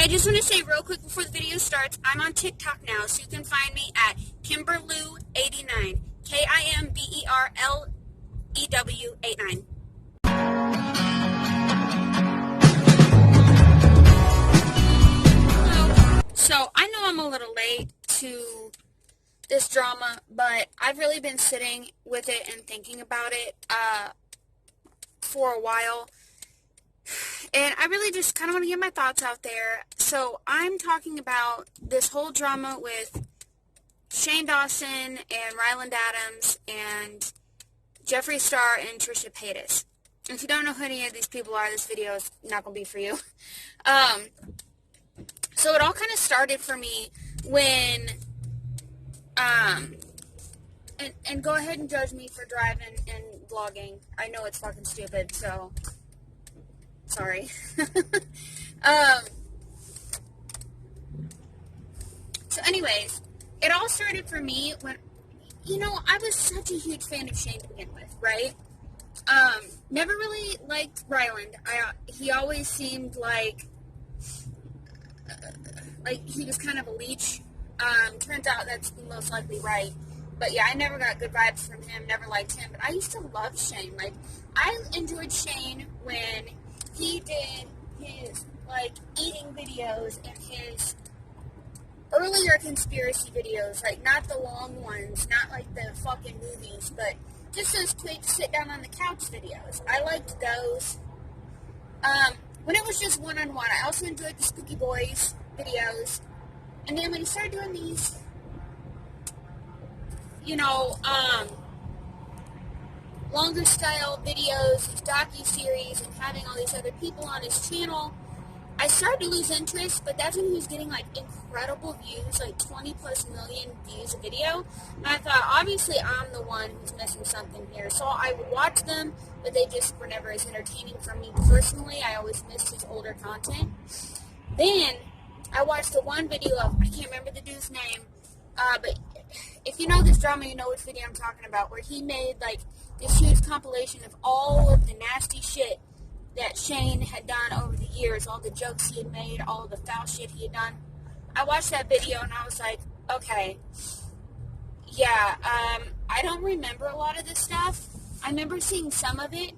I just want to say real quick before the video starts, I'm on TikTok now, so you can find me at Kimberlew89. KIMBERLEW89. So, I know I'm a little late to this drama, but I've really been sitting with it and thinking about it for a while. And I really just kind of want to get my thoughts out there. So I'm talking about this whole drama with Shane Dawson and Ryland Adams and Jeffree Star and Trisha Paytas. If you don't know who any of these people are, this video is not going to be for you. So it all kind of started for me when, and go ahead and judge me for driving and vlogging. I know it's fucking stupid, so sorry. So anyways, it all started for me when, I was such a huge fan of Shane to begin with, right? Never really liked Ryland. He always seemed like he was kind of a leech. Turns out that's most likely right. But yeah, I never got good vibes from him, never liked him. But I used to love Shane. Like, I enjoyed Shane when he did his, eating videos and his earlier conspiracy videos. Not the long ones, not the fucking movies, but just those quick sit down on the couch videos. I liked those. When it was just one-on-one. I also enjoyed the Spooky Boys videos. And then when he started doing these, longer style videos, these docu-series, and having all these other people on his channel, I started to lose interest, but that's when he was getting, incredible views, 20 plus million views a video, and I thought, obviously, I'm the one who's missing something here, so I would watch them, but they just were never as entertaining for me personally. I always missed his older content. Then, I watched the one video of, I can't remember the dude's name, but if you know this drama, you know which video I'm talking about, where he made, this huge compilation of all of the nasty shit that Shane had done over the years, all the jokes he had made, all of the foul shit he had done. I watched that video and I was like, okay, yeah, I don't remember a lot of this stuff. I remember seeing some of it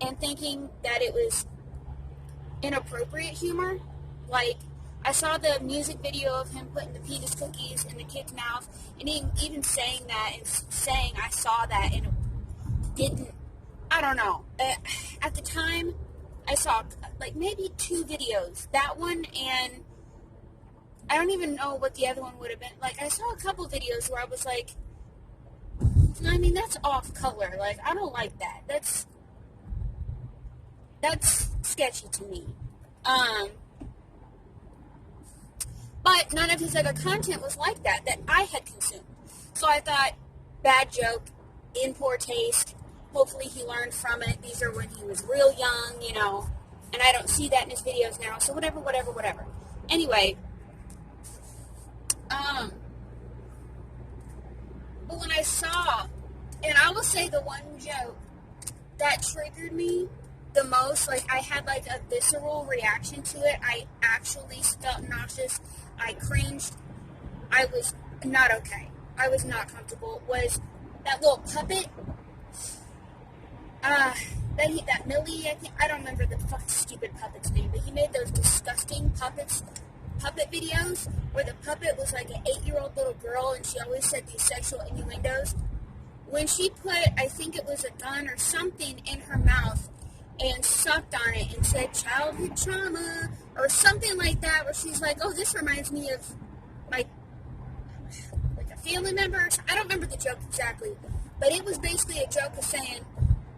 and thinking that it was inappropriate humor. I saw the music video of him putting the penis cookies in the kid's mouth, and even saying that and saying I saw that, and it didn't, I don't know. At the time, I saw, maybe 2 videos. That one, and I don't even know what the other one would have been. I saw a couple videos where I was like, that's off color. I don't like that. That's sketchy to me. But none of his other content was like that I had consumed. So I thought, bad joke, in poor taste. Hopefully he learned from it. These are when he was real young, and I don't see that in his videos now. So whatever. Anyway, but when I saw, and I will say the one joke that triggered me the most, I had a visceral reaction to it. I actually felt nauseous. I cringed. I was not okay. I was not comfortable. Was that little puppet? That Millie, I don't remember the fucking stupid puppet's name, but he made those disgusting puppet videos where the puppet was an 8-year-old little girl and she always said these sexual innuendos. When she put, I think it was a gun or something in her mouth and sucked on it and said childhood trauma or something like that, where she's like, oh, this reminds me of a family member. I don't remember the joke exactly, but it was basically a joke of saying,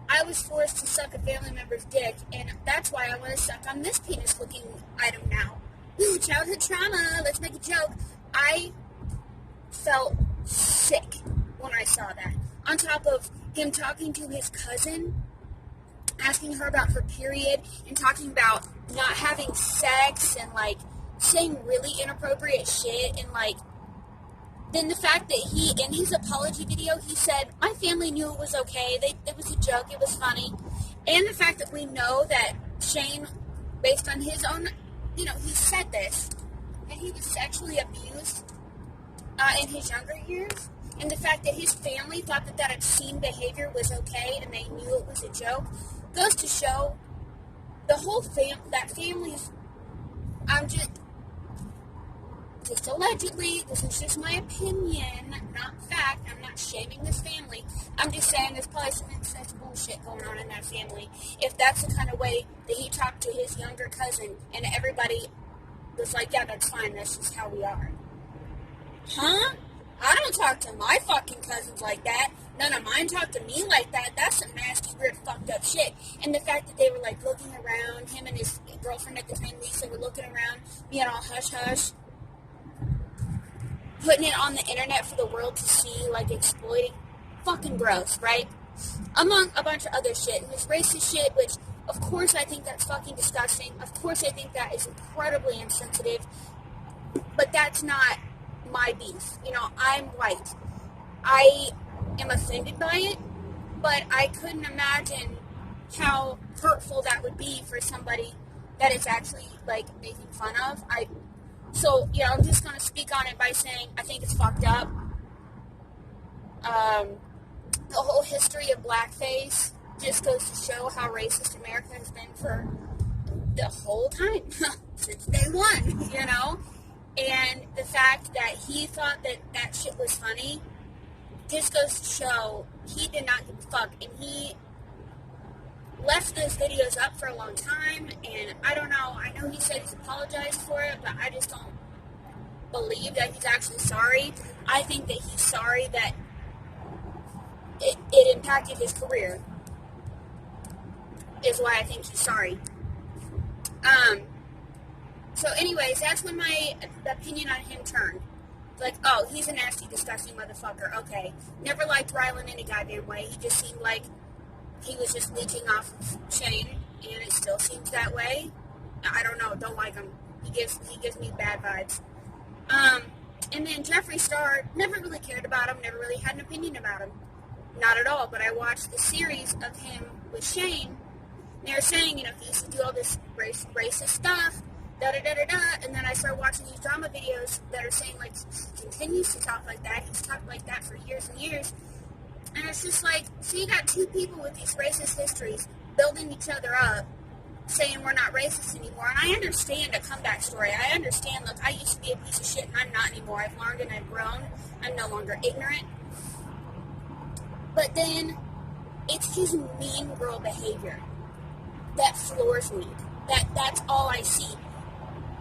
I was forced to suck a family member's dick, and that's why I want to suck on this penis-looking item now. Ooh, childhood trauma, let's make a joke. I felt sick when I saw that. On top of him talking to his cousin, asking her about her period, and talking about not having sex, and, saying really inappropriate shit, and, then the fact that he, in his apology video, he said, my family knew it was okay, it was a joke, it was funny, and the fact that we know that Shane, based on his own, he said this, that he was sexually abused in his younger years, and the fact that his family thought that that obscene behavior was okay and they knew it was a joke, goes to show the whole that family's, I'm just allegedly, this is just my opinion, not fact, I'm not shaming this family, I'm just saying there's probably some incest bullshit going on in that family, if that's the kind of way that he talked to his younger cousin, and everybody was like, yeah, that's fine, that's just how we are. Huh? I don't talk to my fucking cousins like that. None of mine talk to me like that. That's some nasty, weird, fucked up shit. And the fact that they were, like, looking around, him and his girlfriend at the time, Lisa, were looking around, being all hush-hush, putting it on the internet for the world to see, like, exploiting. Fucking gross, right? Among a bunch of other shit. And this racist shit, which, of course, I think that's fucking disgusting. Of course, I think that is incredibly insensitive. But that's not my beef. You know, I'm white. I am offended by it, but I couldn't imagine how hurtful that would be for somebody that it's actually, like, making fun of. So, you know, I'm just going to speak on it by saying I think it's fucked up. The whole history of blackface just goes to show how racist America has been for the whole time, since day one, you know? And the fact that he thought that that shit was funny just goes to show he did not give a fuck. And he left those videos up for a long time, and I don't know, I know he said he's apologized for it, but I just don't believe that he's actually sorry. I think that he's sorry that it impacted his career, is why I think he's sorry. So anyways, that's when my opinion on him turned. Like, oh, he's a nasty, disgusting motherfucker. Okay. Never liked Rylan any goddamn way. He just seemed like he was just leeching off of Shane, and it still seems that way. I don't know. Don't like him. He gives me bad vibes. And then Jeffree Star, never really cared about him, never really had an opinion about him. Not at all. But I watched the series of him with Shane. And they were saying, you know, he used to do all this racist stuff. Da-da-da-da-da, and then I started watching these drama videos that are saying, like, he continues to talk like that, he's talked like that for years and years, and it's just like, so you got two people with these racist histories building each other up, saying we're not racist anymore, and I understand a comeback story, I understand, look, I used to be a piece of shit, and I'm not anymore, I've learned and I've grown, I'm no longer ignorant, but then, it's his mean girl behavior that floors me, that's all I see.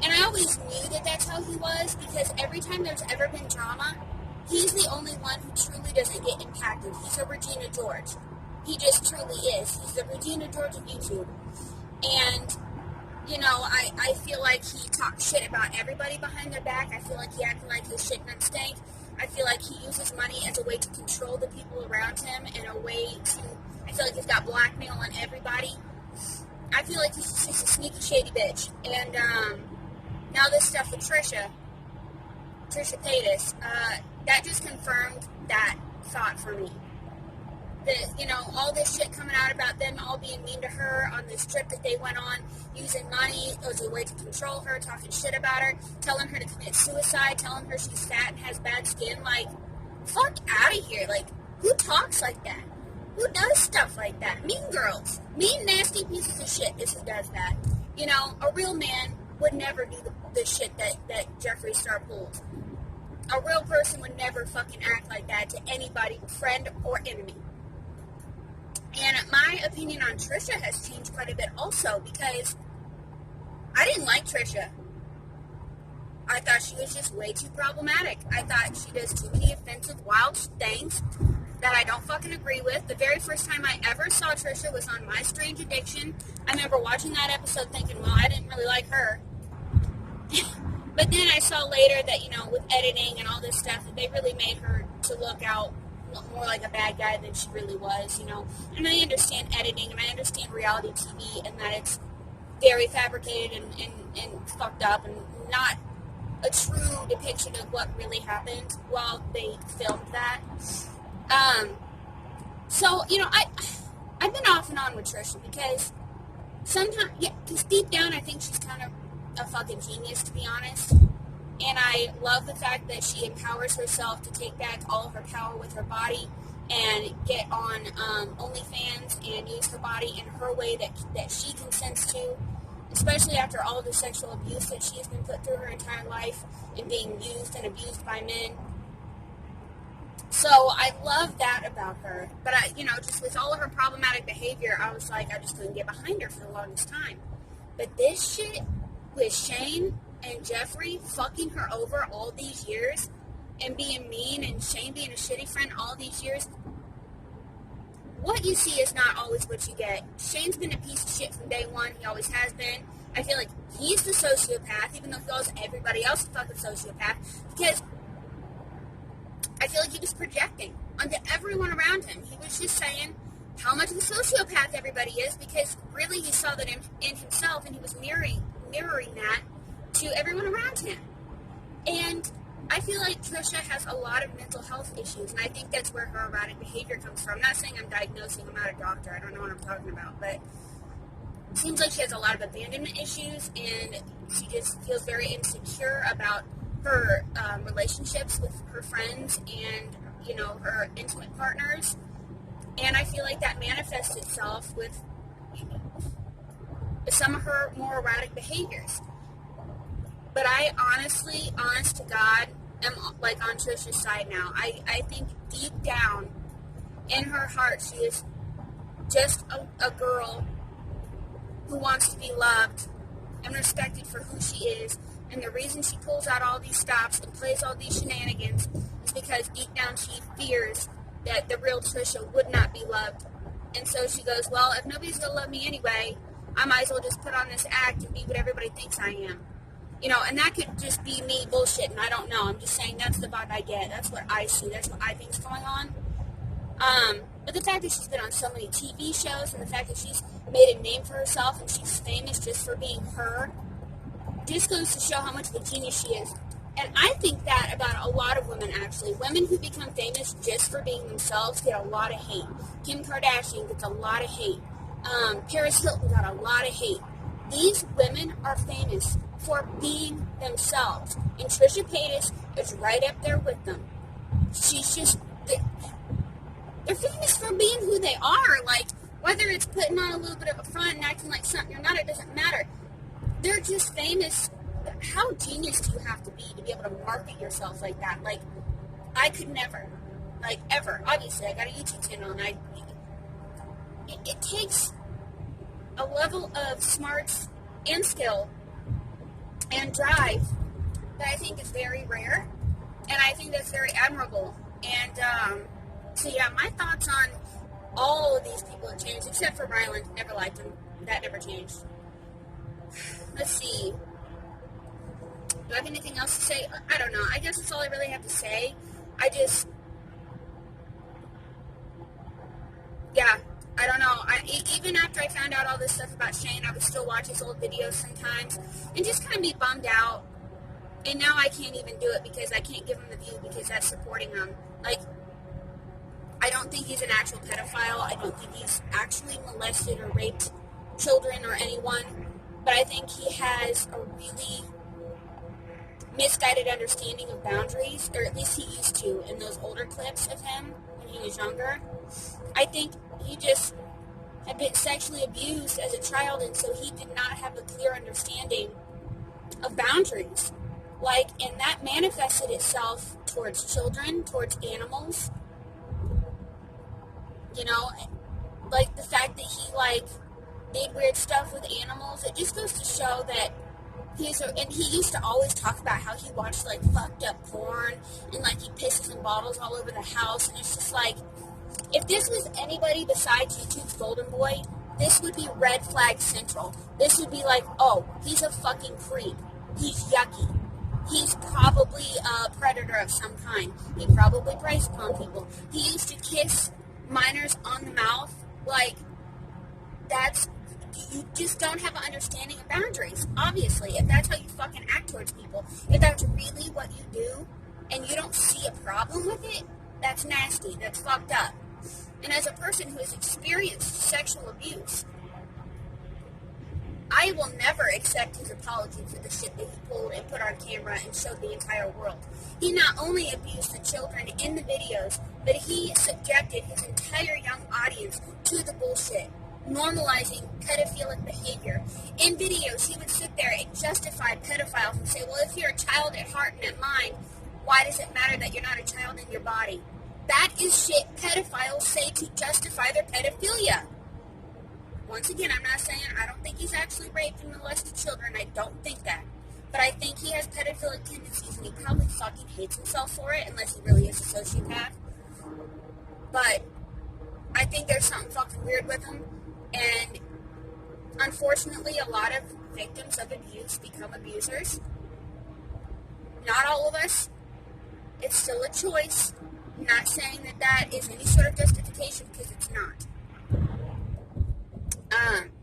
And I always knew that that's how he was, because every time there's ever been drama, he's the only one who truly doesn't get impacted. He's a Regina George. He just truly is. He's the Regina George of YouTube. And, you know, I feel like he talks shit about everybody behind their back. I feel like he acted like his shit doesn't stink. I feel like he uses money as a way to control the people around him, and a way to, I feel like he's got blackmail on everybody. I feel like he's just a sneaky, shady bitch. And, now this stuff with Trisha Paytas, that just confirmed that thought for me. That, you know, all this shit coming out about them all being mean to her on this trip that they went on, using money as a way to control her, talking shit about her, telling her to commit suicide, telling her she's fat and has bad skin, like, fuck out of here. Like, who talks like that? Who does stuff like that? Mean girls. Mean, nasty pieces of shit is who does that. You know, a real man would never do the shit that Jeffree Star pulled. A real person would never fucking act like that to anybody, friend or enemy. And my opinion on Trisha has changed quite a bit also, because I didn't like Trisha. I thought she was just way too problematic. I thought she does too many offensive, wild things that I don't fucking agree with. The very first time I ever saw Trisha was on My Strange Addiction. I remember watching that episode thinking, well, I didn't really like her. But then I saw later that, you know, with editing and all this stuff, that they really made her to look more like a bad guy than she really was, you know. And I understand editing, and I understand reality TV, and that it's very fabricated and fucked up, and not a true depiction of what really happened while they filmed that. So, you know, I've been off and on with Trisha, because sometimes, yeah, because deep down I think she's kind of a fucking genius, to be honest. And I love the fact that she empowers herself to take back all of her power with her body and get on OnlyFans and use her body in her way that she consents to, especially after all of the sexual abuse that she has been put through her entire life and being used and abused by men. So I love that about her. But just with all of her problematic behavior, I was like, I just couldn't get behind her for the longest time. But this shit with Shane and Jeffree fucking her over all these years and being mean and Shane being a shitty friend all these years, what you see is not always what you get. Shane's been a piece of shit from day one. He always has been. I feel like he's the sociopath, even though he calls everybody else a fucking sociopath, because I feel like he was projecting onto everyone around him. He was just saying how much of a sociopath everybody is, because really he saw that in himself, and he was mirroring that to everyone around him. And I feel like Trisha has a lot of mental health issues, and I think that's where her erratic behavior comes from. I'm not saying I'm diagnosing, I'm not a doctor, I don't know what I'm talking about, but it seems like she has a lot of abandonment issues, and she just feels very insecure about her relationships with her friends and, her intimate partners. And I feel like that manifests itself with some of her more erratic behaviors. But I honestly, honest to God, am like on Trisha's side now. I think deep down in her heart, she is just a girl who wants to be loved and respected for who she is. And the reason she pulls out all these stops and plays all these shenanigans is because deep down she fears that the real Trisha would not be loved. And so she goes, well, if nobody's going to love me anyway, I might as well just put on this act and be what everybody thinks I am. And that could just be me bullshitting. I don't know. I'm just saying that's the vibe I get. That's what I see. That's what I think's going on. But the fact that she's been on so many TV shows and the fact that she's made a name for herself and she's famous just for being her just goes to show how much of a genius she is. And I think that about a lot of women, actually. Women who become famous just for being themselves get a lot of hate. Kim Kardashian gets a lot of hate. Paris Hilton got a lot of hate. These women are famous for being themselves. And Trisha Paytas is right up there with them. She's just... They're famous for being who they are. Like, whether it's putting on a little bit of a front and acting like something you're not, it doesn't matter. They're just famous. How genius do you have to be able to market yourself like that? Like, I could never. Like, ever. Obviously, I got a YouTube channel, and it takes a level of smarts and skill and drive that I think is very rare, and I think that's very admirable. And, so yeah, my thoughts on all of these people have changed, except for Ryland. Never liked him. That never changed. Let's see. Do I have anything else to say? I don't know. I guess that's all I really have to say. I don't know. Even after I found out all this stuff about Shane, I would still watch his old videos sometimes and just kind of be bummed out. And now I can't even do it because I can't give him the view because that's supporting him. Like, I don't think he's an actual pedophile. I don't think he's actually molested or raped children or anyone. But I think he has a really misguided understanding of boundaries, or at least he used to in those older clips of him when he was younger. I think he just had been sexually abused as a child, and so he did not have a clear understanding of boundaries. Like, and that manifested itself towards children, towards animals. Like the fact that he, did weird stuff with animals. It just goes to show that and he used to always talk about how he watched, fucked up porn, and, he pisses in bottles all over the house, and it's just if this was anybody besides YouTube's golden boy, this would be red flag central. This would be oh, he's a fucking creep. He's yucky. He's probably a predator of some kind. He probably preys upon people. He used to kiss minors on the mouth. You just don't have an understanding of boundaries, obviously, if that's how you fucking act towards people. If that's really what you do, and you don't see a problem with it, that's nasty, that's fucked up. And as a person who has experienced sexual abuse, I I will never accept his apology for the shit that he pulled and put on camera and showed the entire world. He not only abused the children in the videos, but he subjected his entire young audience to the bullshit, normalizing pedophilic behavior. In videos, he would sit there and justify pedophiles and say, well, if you're a child at heart and at mind, why does it matter that you're not a child in your body? That is shit pedophiles say to justify their pedophilia. Once again, I'm not saying I don't think he's actually raped and molested children. I don't think that. But I think he has pedophilic tendencies, and he probably fucking hates himself for it, unless he really is a sociopath. But I think there's something fucking weird with him. And unfortunately, a lot of victims of abuse become abusers. Not all of us. It's still a choice. I'm not saying that that is any sort of justification, because it's not.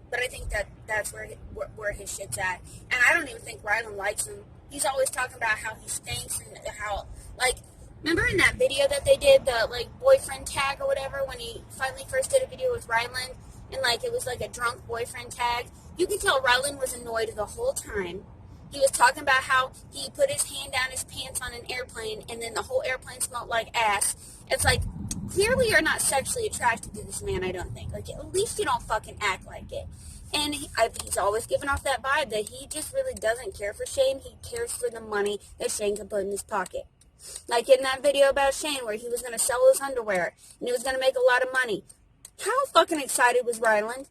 But I think that that's where his shit's at. And I don't even think Rylan likes him. He's always talking about how he stinks and how, like, remember in that video that they did, the, like, boyfriend tag or whatever, when he finally first did a video with Rylan, and, like, it was, like, a drunk boyfriend tag? You could tell Rylan was annoyed the whole time. He was talking about how he put his hand down his pants on an airplane, and then the whole airplane smelled like ass. It's like, clearly you're not sexually attracted to this man, I don't think. Like, at least you don't fucking act like it. And he's always given off that vibe that he just really doesn't care for Shane. He cares for the money that Shane can put in his pocket. Like in that video about Shane where he was going to sell his underwear and he was going to make a lot of money. How fucking excited was Ryland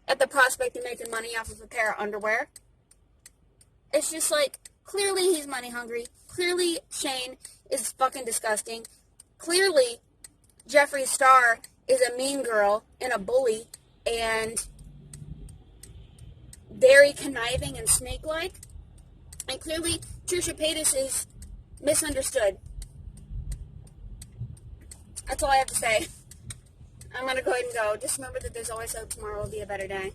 at the prospect of making money off of a pair of underwear? It's just like, clearly he's money hungry. Clearly Shane is fucking disgusting. Clearly Jeffree Star is a mean girl and a bully and very conniving and snake-like. And clearly Trisha Paytas is misunderstood. That's all I have to say. I'm going to go ahead and go. Just remember that there's always hope. Tomorrow will be a better day.